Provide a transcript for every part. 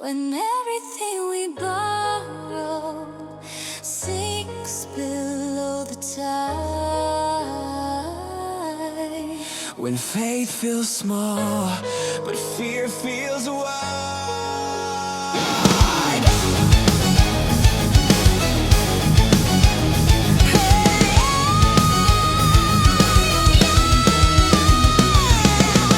When everything we borrow sinks below the tide. When faith feels small, but fear feels wide.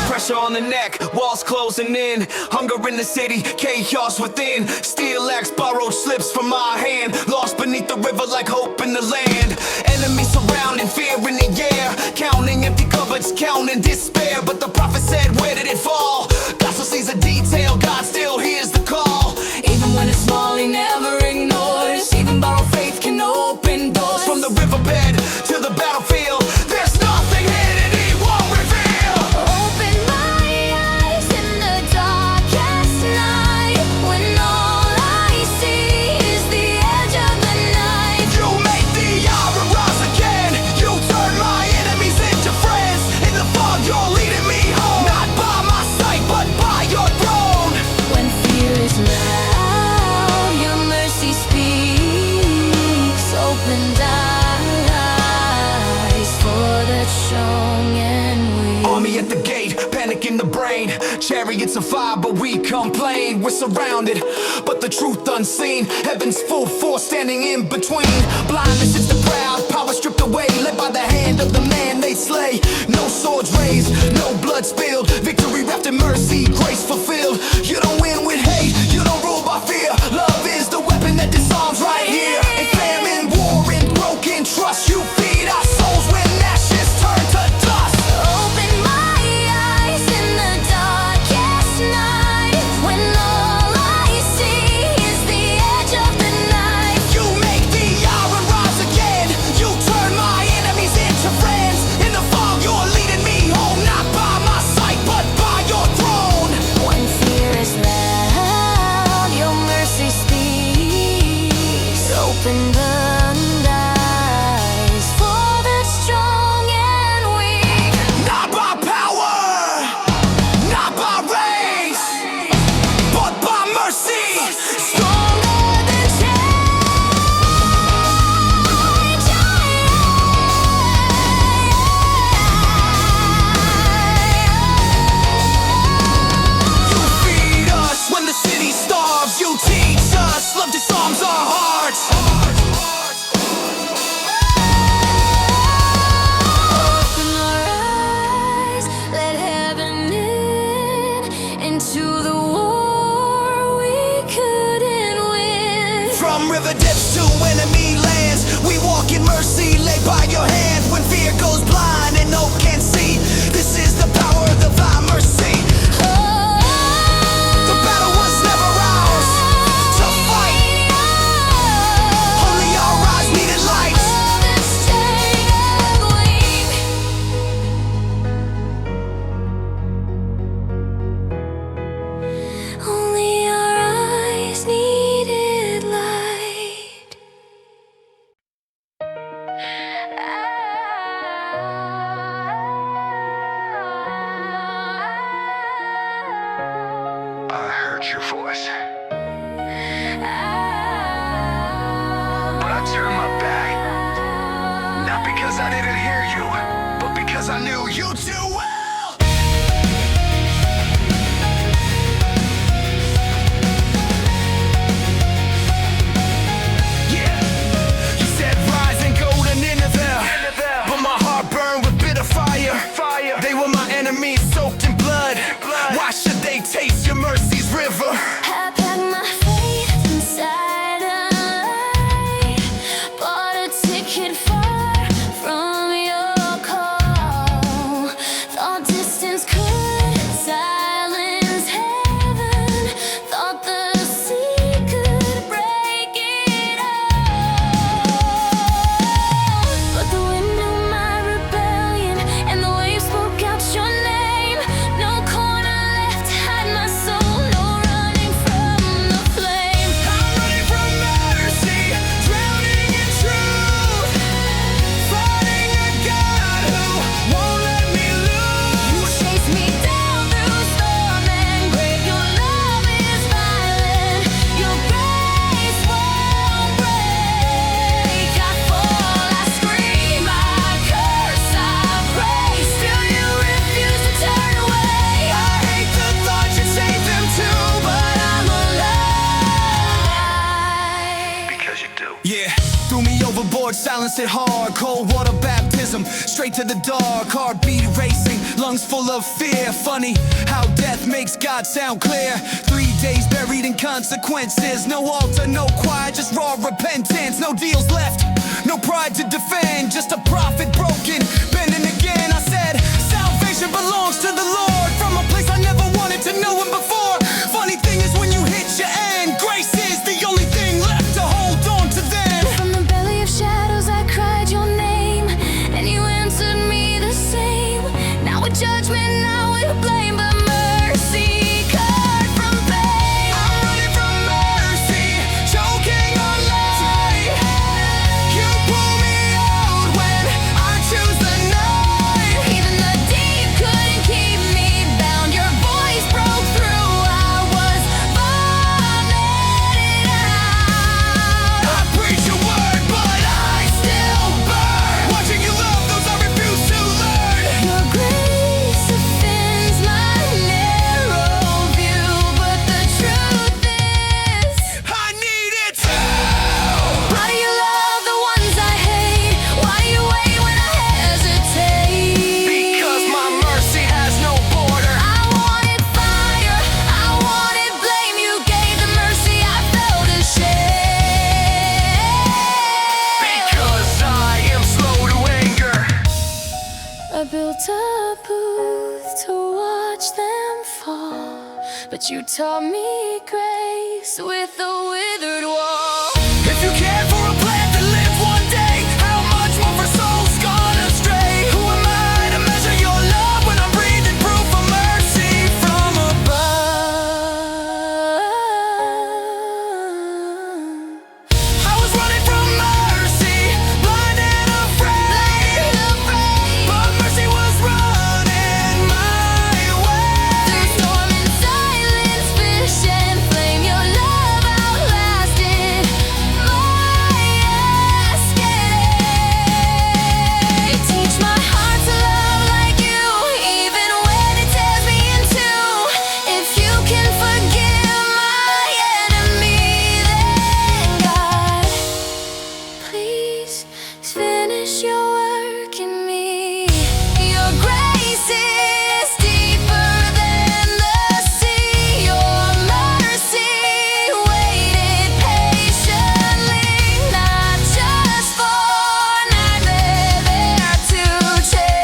Pressure on the neck, walls closing in. Hunger in the city, chaos within. Steel axe, borrowed slips from my hand. Lost beneath the river like hope in the land. Enemies surrounding, fear in the air. Counting empty cupboards, counting despair. But the prophet said, where did it fall? Gospel sees a detail, God still hears the call. Even when it's small, he never ignores. Even borrowed faith can open doors. From the riverbed to the battlefield, there's nothing hidden he won't reveal. Open my eyes in the darkest night, when all I see is the edge of the night. You make the hour rise again. You turn my enemies into friends. In the fog you're leading me home, not by my sight but by your throne. When fear is loud, your mercy speaks. Opened eyes for the strong and weak. Army at the gate, panic in the brain. Chariots of fire, but we complain. We're surrounded, but the truth unseen. Heaven's full force standing in between. Blindness is the crowd, power stripped away. Led by the hand of the man they slay. No swords raised, no blood spilled. Victory wrapped in mercy, grace fulfilled. You don't win with hate, you don't rule by fear. Love is the weapon that disarms right here. In famine, war, and broken trust, you feed our souls when ashes turn to dust. Open my eyes in the darkest night, when all I see is the edge of the night. You make the iron rise again. You turn my enemies into friends. In the fog you're leading me home, not by my sight but by your throne. When fear is loud, your mercy speaks. Open the eyes for the strong and weak. Not by power, not by race, but by mercy. Stronger than change. You feed us when the city starves. You teach us, love disarms our hearts. Open our eyes, let heaven in, into the war we couldn't win. From river depths to enemy lands, we walk in mercy, laid by your hand. When fear goes blind and no can see, this is the power of divine mercy. The battle was never ours to fight. Only our eyes needed light. Only our eyes needed light. I heard your voice, but I turned my back. Not because I didn't hear you, but because I knew you too well. Yeah, you said rise and go to Nineveh, but my heart burned with bitter fire. They were my enemies, soaked in blood. Why should they taste your mercy's river? I packed my faith inside a light, bought a ticket far from your call. balance it hard, cold water baptism, straight to the dark, heartbeat racing, lungs full of fear. Funny how death makes God sound clear. 3 days buried in consequences, no altar, no choir, just raw repentance. No deals left, no pride to defend, just a prophet broken, bending again. I said, salvation belongs to the Lord, from a place I never wanted to know him before. Funny thing is when you hit your end, grace is the only thing left to hold on to then. From the belly of shadows I cried your name, and you answered me the same. Now with judgment, now with blame, but mercy cut from pain. I'm running from mercy, choking on life. You pull me out when I choose the night. Even the deep couldn't keep me bound. Your voice broke through, I was vomited out. I preach your word, but I still burn. Watching you love those I refuse to learn. Your grace offends my narrow view, but the truth is, I need it now. why do you love the ones I hate? Why do you wait when I hesitate? Because my mercy has no border. I wanted fire, I wanted blame. You gave the mercy, I felt ashamed. Because I am slow to anger. I built a booth to watch them fall, but you taught me grace with a withered wall. If you care for a plant that lives one day, how much more for souls gone astray? Who am I to measure your love when I'm breathing proof of mercy from above? I was running from mercy, blind and afraid, but mercy was running my way. Through storm and silence, fish and flame, your love outlasted my escape. Teach my heart to love like you, even when it tears me in two. If you can forgive my enemy, then God, please finish your work in me. Your grace is deeper than the sea. Your mercy waited patiently, not just for night, they're there to change.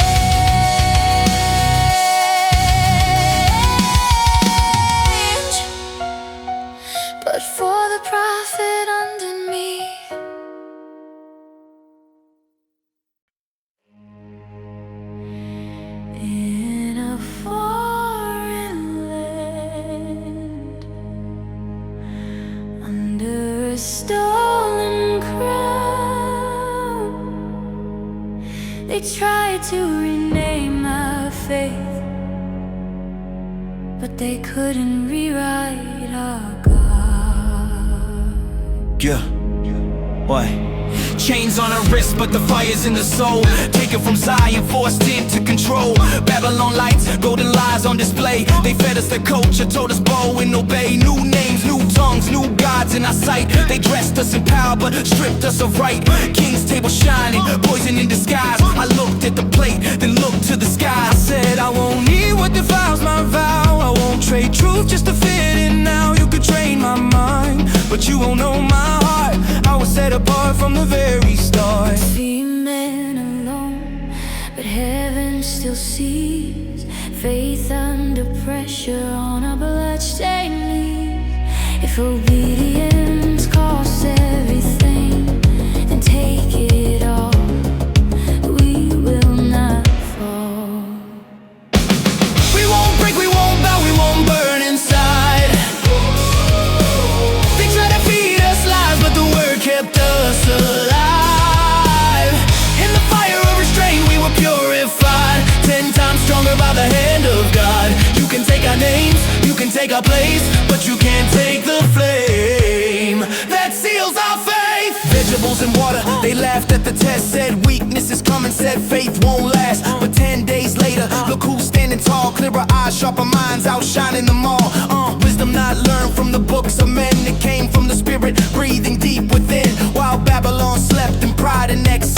But for the prophet underneath, in a foreign land, under a stolen crown, they tried to rename our faith, but they couldn't rewrite our God. Yeah. Why? Chains on her wrist, but the fire's in the soul. Taken from Zion, forced into control. Babylon lights, golden lies on display. They fed us their culture, told us bow and obey. New names, new tongues, new gods in our sight. They dressed us in power, but stripped us of right. King's table shining, poison in disguise. I looked at the plate, then looked to the sky. I said, I won't eat what defiles my vow. I won't trade truth just to fit in now. You could train my mind, but you won't know my heart. I was set apart from the very start. See men alone, but heaven still sees. Faith under pressure on a bloodstained knees. If obedience costs everything, then take it all. We will not fall. We won't break, we won't bow, we won't burn inside. They tried to feed us lies, but the word kept us alive. In the fire of restraint, we were purified. 10 times stronger by the hand of God. You can take our names, you can take our place, but you can't take the flame that seals our faith. Vegetables and water, they laughed at the test. Said weakness is coming, said faith won't last. But 10 days later, look who's standing tall. Clearer eyes, sharper minds, outshining them all. Wisdom not learned from the books of men. It came from the spirit, breathing deep within. While Babylon slept in pride and excess.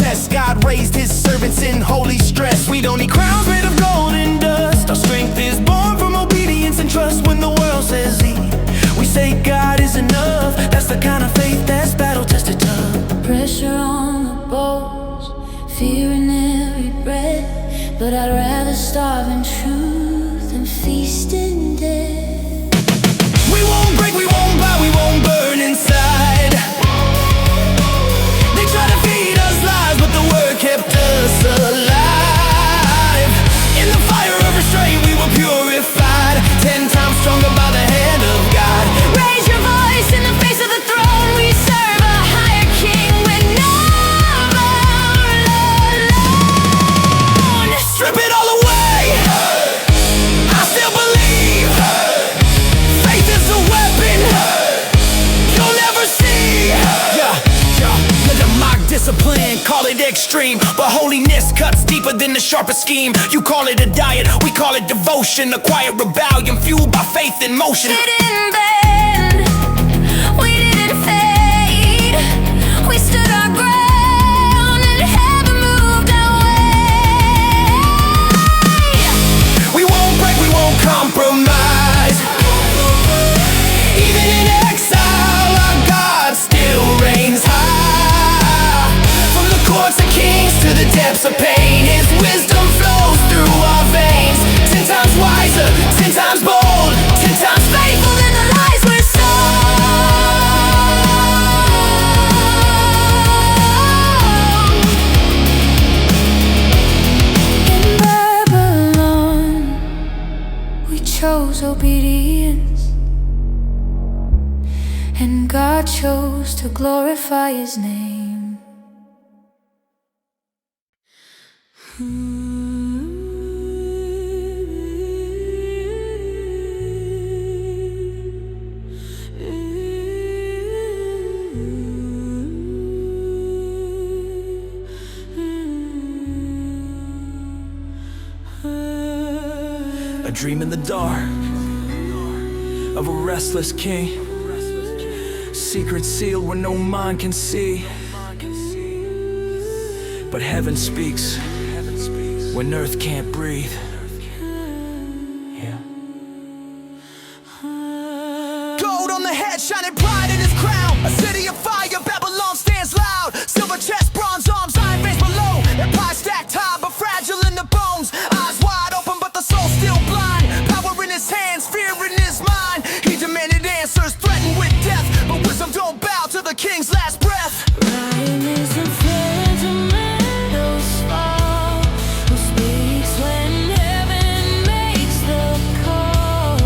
raised his servants in holy stress. We don't need crowns made of gold and dust. Our strength is born from obedience and trust. When the world says leave, we say God is enough. That's the kind of faith that's battle tested tough. Pressure on the bones, fear in every breath, but I'd rather starve in truth than feast in death. We won't break, we won't bow, we won't burn inside. They try to feed us lies, but the word kept us alive. In the fire of restraint we were purified, 10 times stronger by the hand of God. Raise your voice in the face of the throne. We serve a higher king. We're never alone. Strip it all away, I still believe. Faith is a weapon you'll never see. Let the mock discipline, call it extreme, but holiness cuts deeper than the sharpest scheme. You call it a diet, we call it devotion. A quiet rebellion fueled by faith in motion. We didn't bend, we didn't fade. We stood our ground and heaven moved our way. We won't break, we won't compromise. Even in exile, our God still reigns high. From the courts of kings to the depths of pain, his wisdom flows through our veins. 10 times wiser, 10 times bold, 10 times faithful in the lies we're sown. In Babylon, we chose obedience, and God chose to glorify his name. A dream in the dark of a restless king, secret sealed where no mind can see. But heaven speaks when earth can't breathe. Gold on the head, shining bright in his crown. A city of fire, Babylon stands loud. Silver chest, bronze arms, iron veins below. Empire stacked high, but fragile in the bones. Eyes wide open, but the soul still blind. Power in his hands, fear in his mind. He demanded answers, threatened with death, but wisdom don't bow to the king's last breath. Lion isn't fundamentals fall. Who speaks when heaven makes the call?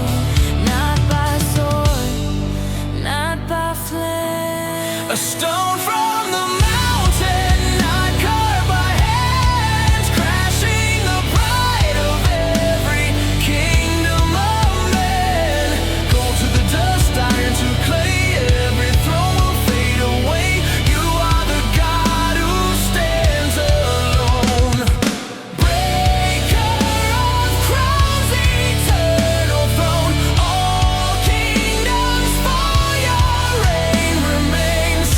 Not by sword, not by flame. A stone from the mountain, not carved by hands, crashing the pride of every kingdom of man. Gold to the dust, iron to clay, every throne will fade away. You are the God who stands alone. Breaker of crowns, eternal throne, all kingdoms for your reign remains.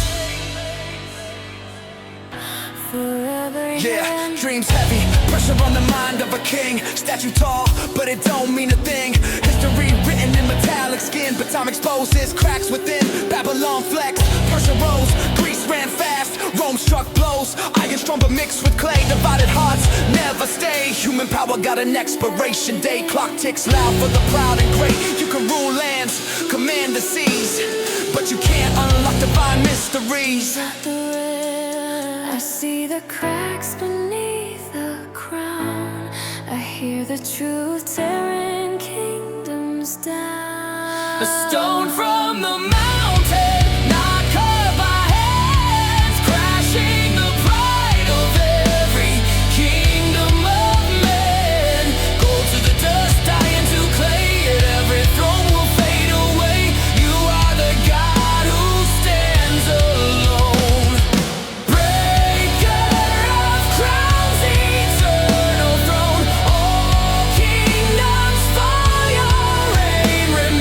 Forever Yeah, dreams heavy, pressure on the mind of a king. Statue tall, but it don't mean a thing. History written in metallic skin, but time exposes cracks within. Babylon flexed, Persia rose, Greece ran fast, Rome struck blows. Iron strong but mixed with clay, divided hearts never stay. Human power got an expiration date. Clock ticks loud for the proud and great. You can rule lands, command the seas, but you can't unlock divine mysteries. I see the cracks beneath the crown. I hear the truth tearing kingdoms down. A stone from the mountain, not carved by hands, crashing the pride of every kingdom of man. Gold to the dust, iron to clay, and every throne will fade away. You are the God who stands alone. Breaker of crowns, eternal throne, all kingdoms for your reign remain.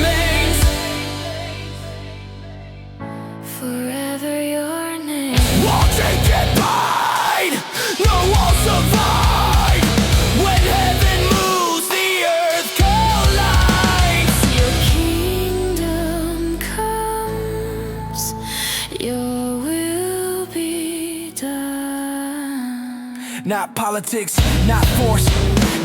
not politics, not force,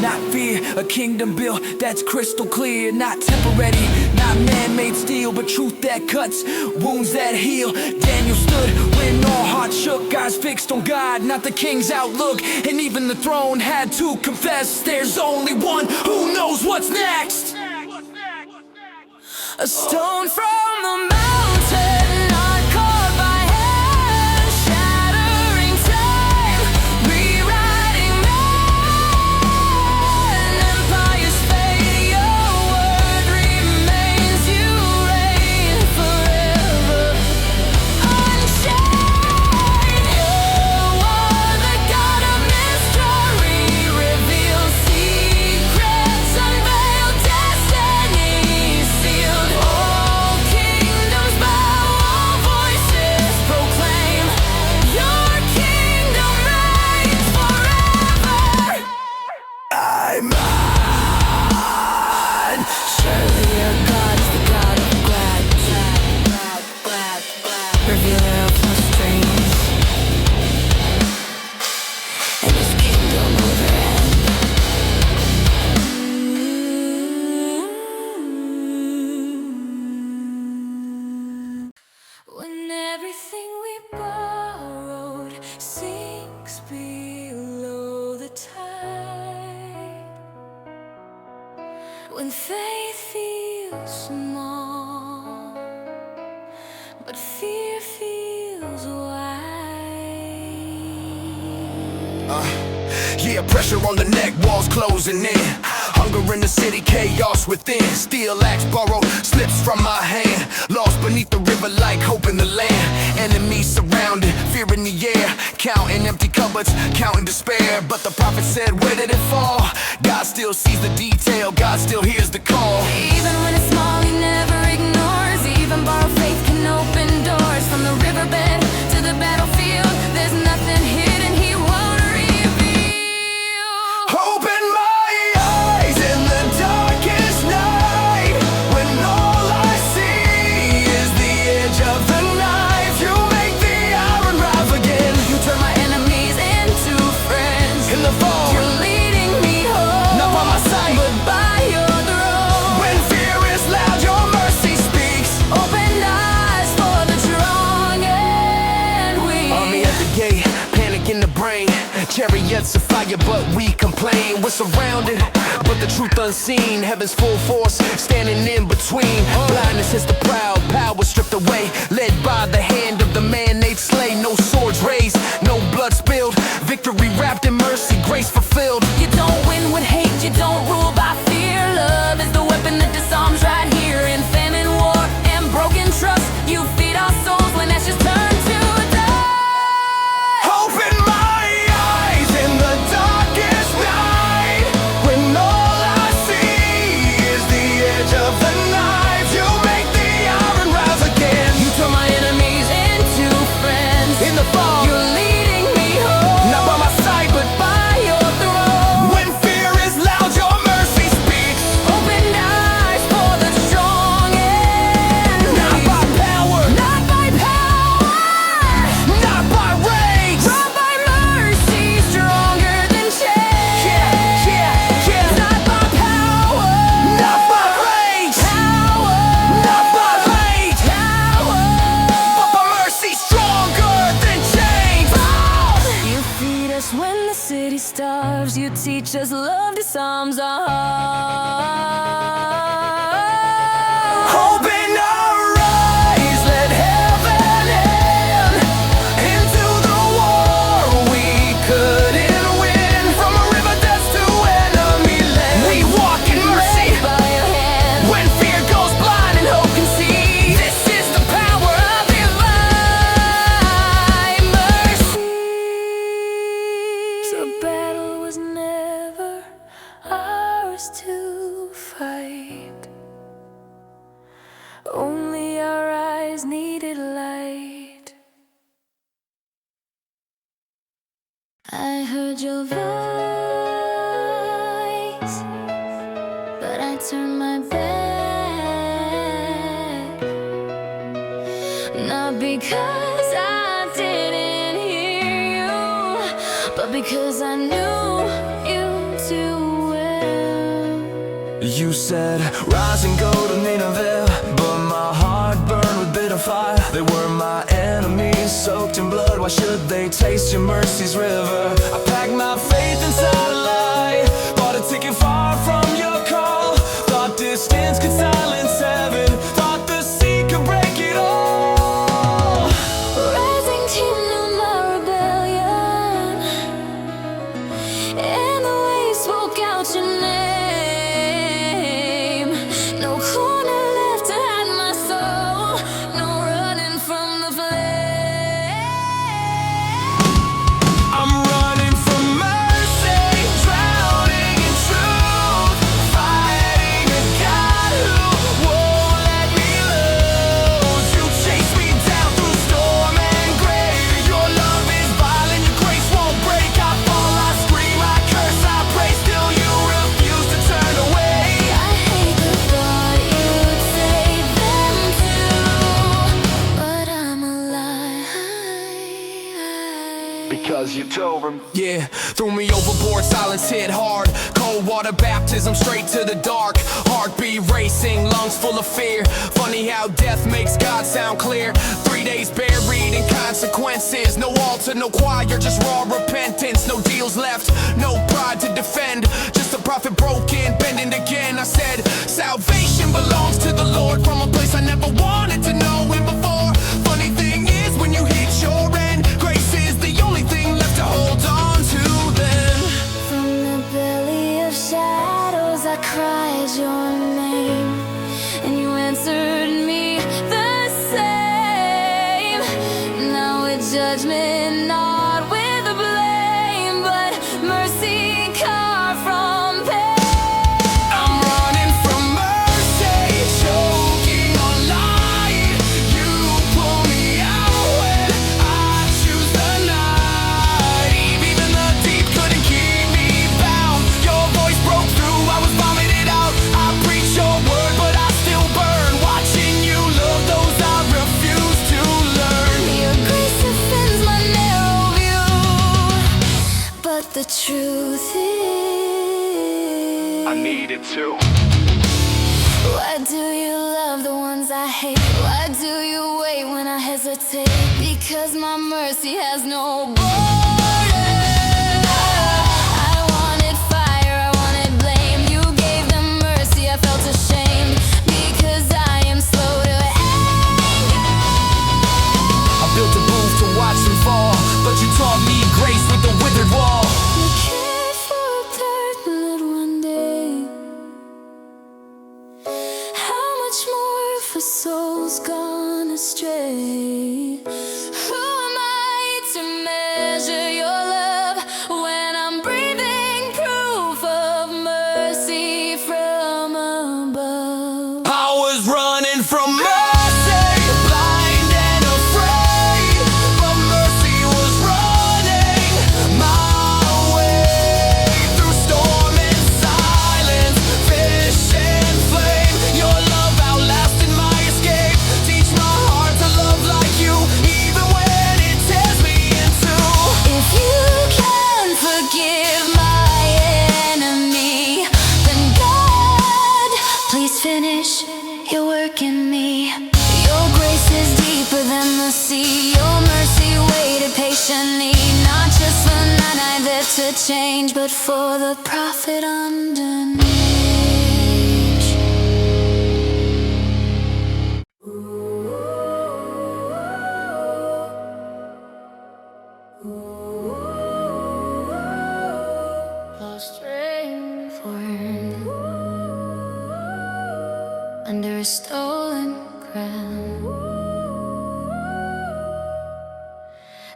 not fear. A kingdom built that's crystal clear, not temporary, not man-made steel, but truth that cuts, wounds that heal. Daniel stood when all hearts shook, eyes fixed on God, not the king's outlook. And even the throne had to confess, there's only one who knows what's next. A stone from the mountain, not caught by hand, shattering time, rewriting man. Empires fade, your word remains, you reign forever, unchained. You are the God of mystery, reveal secrets, unveil destiny sealed. All kingdoms bow, all voices proclaim, your kingdom reigns forever. I'm mine. Surely your God is the God of glad, revealer of mysteries, and his kingdom will end. When everything we borrowed sinks below the tide, when faith feels small, but fear feels wide. Yeah, pressure on the neck, walls closing in. Hunger in the city, chaos within. Steel axe borrowed, slips from my hand. Lost beneath the river like hope in the land. Enemies surrounded, fear in the air. Counting empty cupboards, counting despair. But the prophet said, where did it fall? God still sees the detail, God still hears the call. Even when it's small, he never ignores. Even borrowed faith can open doors. From the riverbed to the battlefield, there's nothing hidden he won't reveal. Open my eyes in the darkest night, when all I see is the edge of the knife. You make the iron rise again. You turn my enemies into friends. In the fall, You're leading me home, not by my side, but by your throne. when fear is loud, your mercy speaks. Open eyes for the strong and weak. Army at the gate, panic in the brain. Chariots of fire, but we complain. We're surrounded, but the truth unseen. Heaven's full force, standing in between. Blindness hits the proud, power stripped away. Led by the hand of the man they'd slay. No swords raised, no blood spilled. Victory wrapped in mercy, grace fulfilled. You don't win with hate, you don't rule by fear. Love is the weapon that disarms right here. In famine, war, and broken trust, you feed our souls when ashes turn to dust. Open my eyes in the darkest night, when all I see is the edge of the knife. You make the iron rise again. You turn my enemies into friends. In the fall, You're leading me home, not by my side, but by your throne. when fear is loud, your mercy speaks. Open eyes for the strong and Not weak. by power, Not by power, not by rage. but by mercy, stronger than change. Not by power, Not by rage, power, not by rage, power. but by mercy stronger than change. You feed us when the city starves. You teach us love disarms our hearts. Open our eyes, let heaven in. Into the war we couldn't win. From a river depths to enemy land, we walk in mercy. By your hand, When fear goes blind and hope can see, this is the power of divine mercy. The battle was never ours to fight. Only our eyes needed light. I heard your voice, but I turned my back. Not because I didn't hear you, but not because I knew you too well. You said, rise and go to Nineveh, but my heart burned with bitter fire. They were my enemies, soaked in blood. Why should they taste your mercy's river? I packed my faith inside a lie, bought a ticket far from your call. Thought distance could silence heaven, thought the sea could break it all. Rising to my rebellion, and the waves spoke out your name. No corner left to hide my soul, no running from the flame. I'm running from mercy, drowning in truth, fighting a God who won't let me lose. You chase me down through storm and grave. Your love is violent, your grace won't break. I fall, I scream, I curse, I pray, still you refuse to turn away. I hate the thought you'd save them too, but I'm alive Because you told him. Yeah, threw me overboard, silence hit hard. Cold water baptism, straight to the dark. Heartbeat racing, lungs full of fear. Funny how death makes God sound clear. 3 days buried in consequences. No altar, no choir, just raw repentance. No deals left, no pride to defend. Just a prophet broken, bending again. I said, salvation belongs to the Lord, from a place I never wanted to know him before. Funny thing is, when you hit your end, grace is the only thing left to hold on to then. From the belly of shadows I cried your name, and you answered me the same. Now with judgment, not with blame, but mercy carved from pain. I'm running from mercy, choking on light. You pull me out when I choose the night. Even the deep couldn't keep me bound. Your voice broke through, I was vomited out. I preach your word, but I still burn. Watching you love those I refuse to learn. Your grace offends my narrow view, but the truth is, I needed to. why do you love the ones I hate? Why do you wait when I hesitate? Because my mercy has no border. I wanted fire, I wanted blame. You gave them mercy, I felt ashamed, because I am slow to anger. I built a booth to watch them fall, but you taught me grace with the withered wall. You cared for a bird one day. How much more for souls gone astray? Who am I to measure your love when I'm breathing proof of mercy from above? I was running from mercy, blind and afraid, but mercy was running my way. Through storm and silence, fish and flame, your love outlasted my escape. Teach my heart to love like you, even when it tears me in two. If you can forgive my enemy, then God, please finish your work in me. Your grace is deeper than the sea. Your mercy waited patiently, not just for none I there to change, but for the prophet underneath. Lost rainforest under a stolen crown.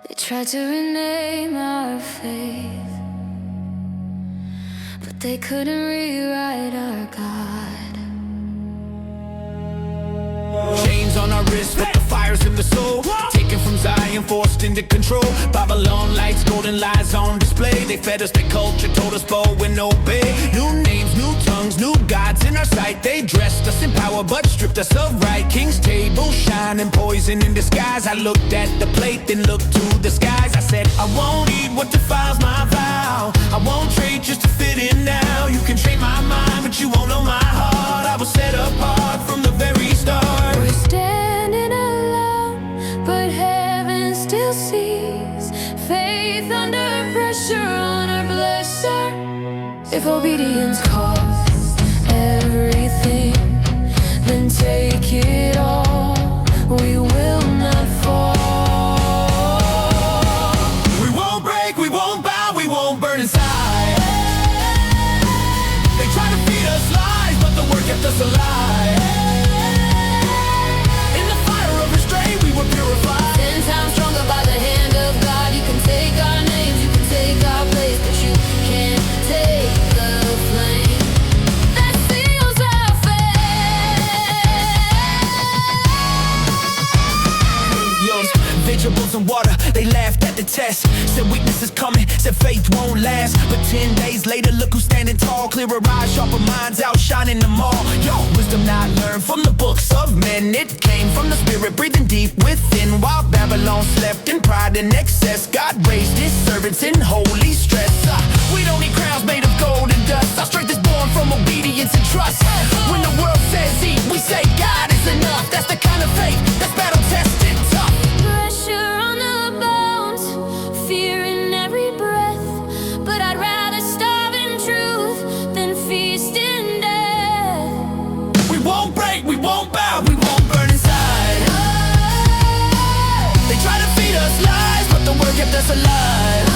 They tried to rename our faith, but they couldn't rewrite our God. Chains on our wrists with the fires in the soul, taken from Zion, forced into control. Babylon lights, golden lies on display. They fed us their culture, told us bow and obey. New names, new tongues, new gods in our our sight. They dressed us in power but stripped us of right. King's table shining, poison in disguise. I looked at the plate, then looked to the skies. I said, I won't eat what defiles my vow. I won't trade just to fit in now. You can trade my mind, but you won't know my heart. I was set apart from the very start. We're standing alone, but heaven still sees. Faith under pressure, honor blesser. If obedience costs everything, then take it all. We will not fall. We won't break, we won't bow, we won't burn inside. They tried to feed us lies, but the word kept us alive. In the fire of restraint, we were purified. 10 times stronger by the hand of God. You can take our names, you can take our place, but you can't take the flame that seals our Yours, vegetables and water, they laughed at the test. Said weakness is coming, said faith won't last. But 10 days later, look who's standing tall. Clearer eyes, sharper minds, outshining them all. Yo, wisdom not learned from the books of men. It came from the spirit breathing deep within. While Babylon slept in pride and excess, God raised his servants in holy stress. We don't need crowns made of gold and dust. Our strength is born from obedience and trust. When the world says eat, we say God is enough. That's the kind of faith that's battle tested tough. pressure on the bones, fear in every breath. But I'd rather starve in truth than feast in death. We won't break, we won't bow, we won't burn inside. They try to feed us lies, but the word kept us alive.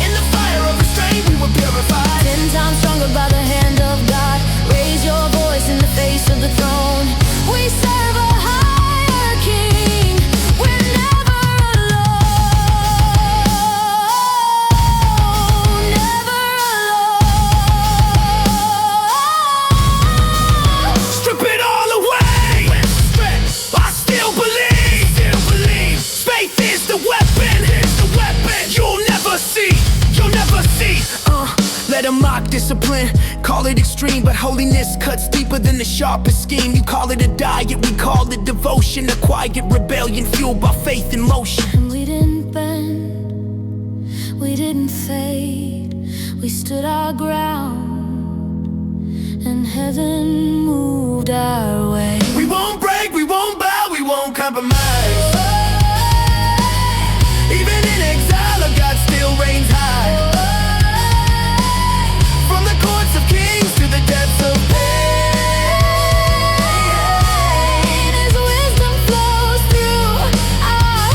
In the fire of restraint, we were purified. 10 times stronger by the hand of God. Raise your voice in the face of the throne. We serve a higher king. We're never alone. Never alone. Strip it all away. I still believe. Faith is the weapon. You'll never see. Let them mock discipline, call it extreme, but holiness cuts deeper than the sharpest scheme. You call it a diet, we call it devotion. A quiet rebellion fueled by faith in motion. And we didn't bend, we didn't fade. We stood our ground, and heaven moved our way. We won't break, we won't bow, we won't compromise. Even in exile, our God still reigns high. From the courts of kings to the depths of pain, His wisdom flows through our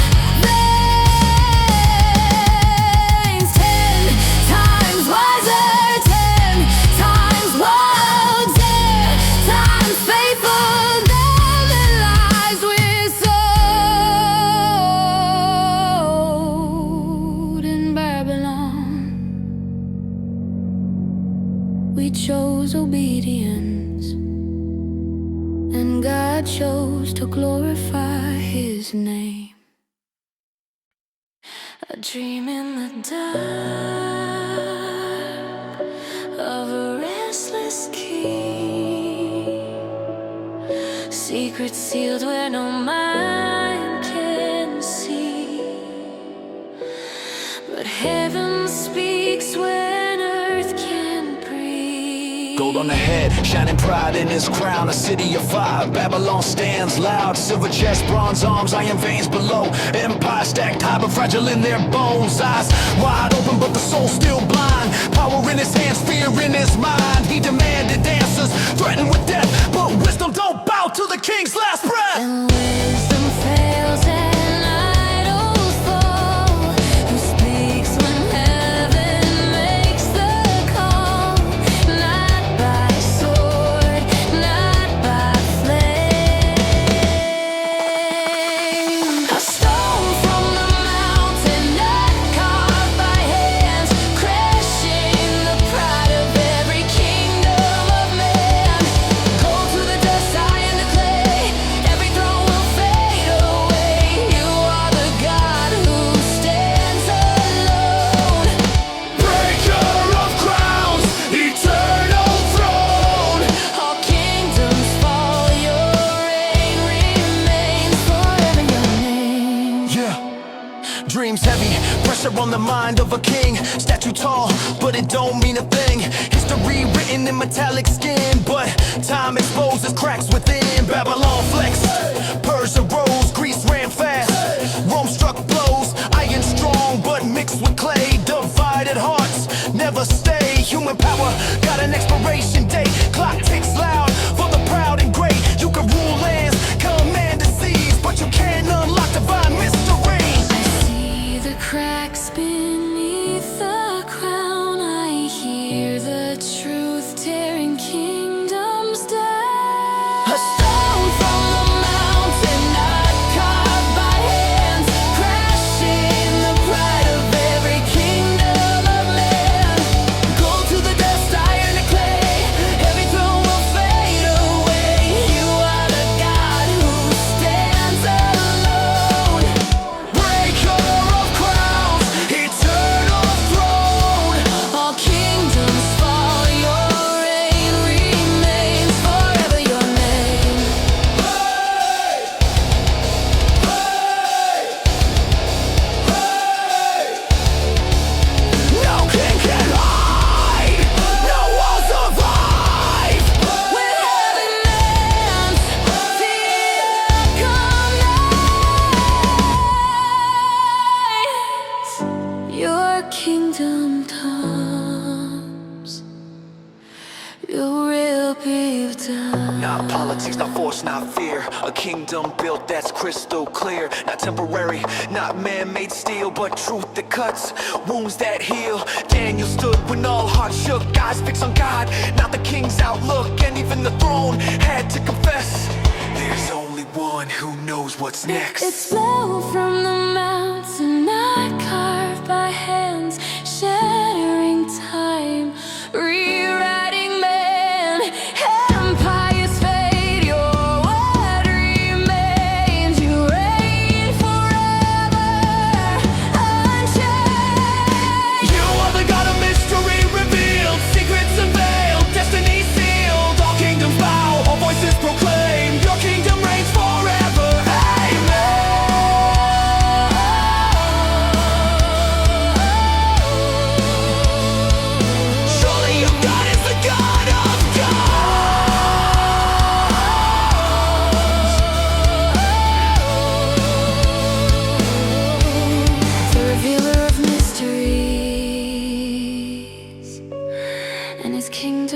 veins. 10 times wiser, 10 times wiser, 10 times faithful than the lies we sold in Babylon. We chose obedience, and God chose to glorify His name. A dream in the dark of a restless king, secrets sealed where no mind can see. But heaven speaks when earth can't breathe. Gold on the head, shining pride in his crown. A city of fire, Babylon stands loud. Silver chest, bronze arms, iron veins below. Empire stacked high but fragile in their bones. Eyes wide open but the soul still blind. Power in his hands, fear in his mind. He demanded answers, threatened with death. But wisdom don't bow to the king's last breath. And wisdom fails and idols fall. Who speaks when heaven makes the call? Not by sword, not by flame. A stone from the mountain, not carved by hands, crashing the pride of every king. on the mind of a king. Statue tall, but it don't mean a thing. History written in metallic skin, but time exposes cracks within. Babylon flexed, Persia rose, Greece ran fast, Rome struck blows. Iron strong, but mixed with clay. Divided hearts never stay. Human power got an expiration date. Clock ticks loud for the proud and great. You can rule lands, command disease, but you can't unlock divine mystery. I see the cracks beneath the crown. I hear the truth tearing kingdoms down. A stone from the mountain, not carved by hands, crashing the pride of every kingdom of man. Gold to the dust, iron to clay, every throne will fade away. You are the God who stands alone. Breaker of crowns, eternal throne. All kingdoms fall, your reign remains forever your name. No king can hide, no wall survive. With heaven lands, the outcome nights. Your kingdom comes, your will be done. Not politics, not force, not fear. A kingdom built that's crystal clear. Not temporary, not man-made steel, but truth that cuts, wounds that heal. Daniel stood when all hearts shook. Eyes fixed on God, not the king's outlook. And even the throne had to confess, there's only one who knows what's next. It's flow from the mountain, not carved by hands, shattering time, rewriting man. Empires fade, your word remains. You reign forever, unchanged. You are the God of mystery revealed, secrets unveiled, destiny sealed. All kingdoms bow, all voices proclaim. Your kingdom reigns forever. Amen. Surely your God is the God of gods. The revealer of mysteries, and his kingdom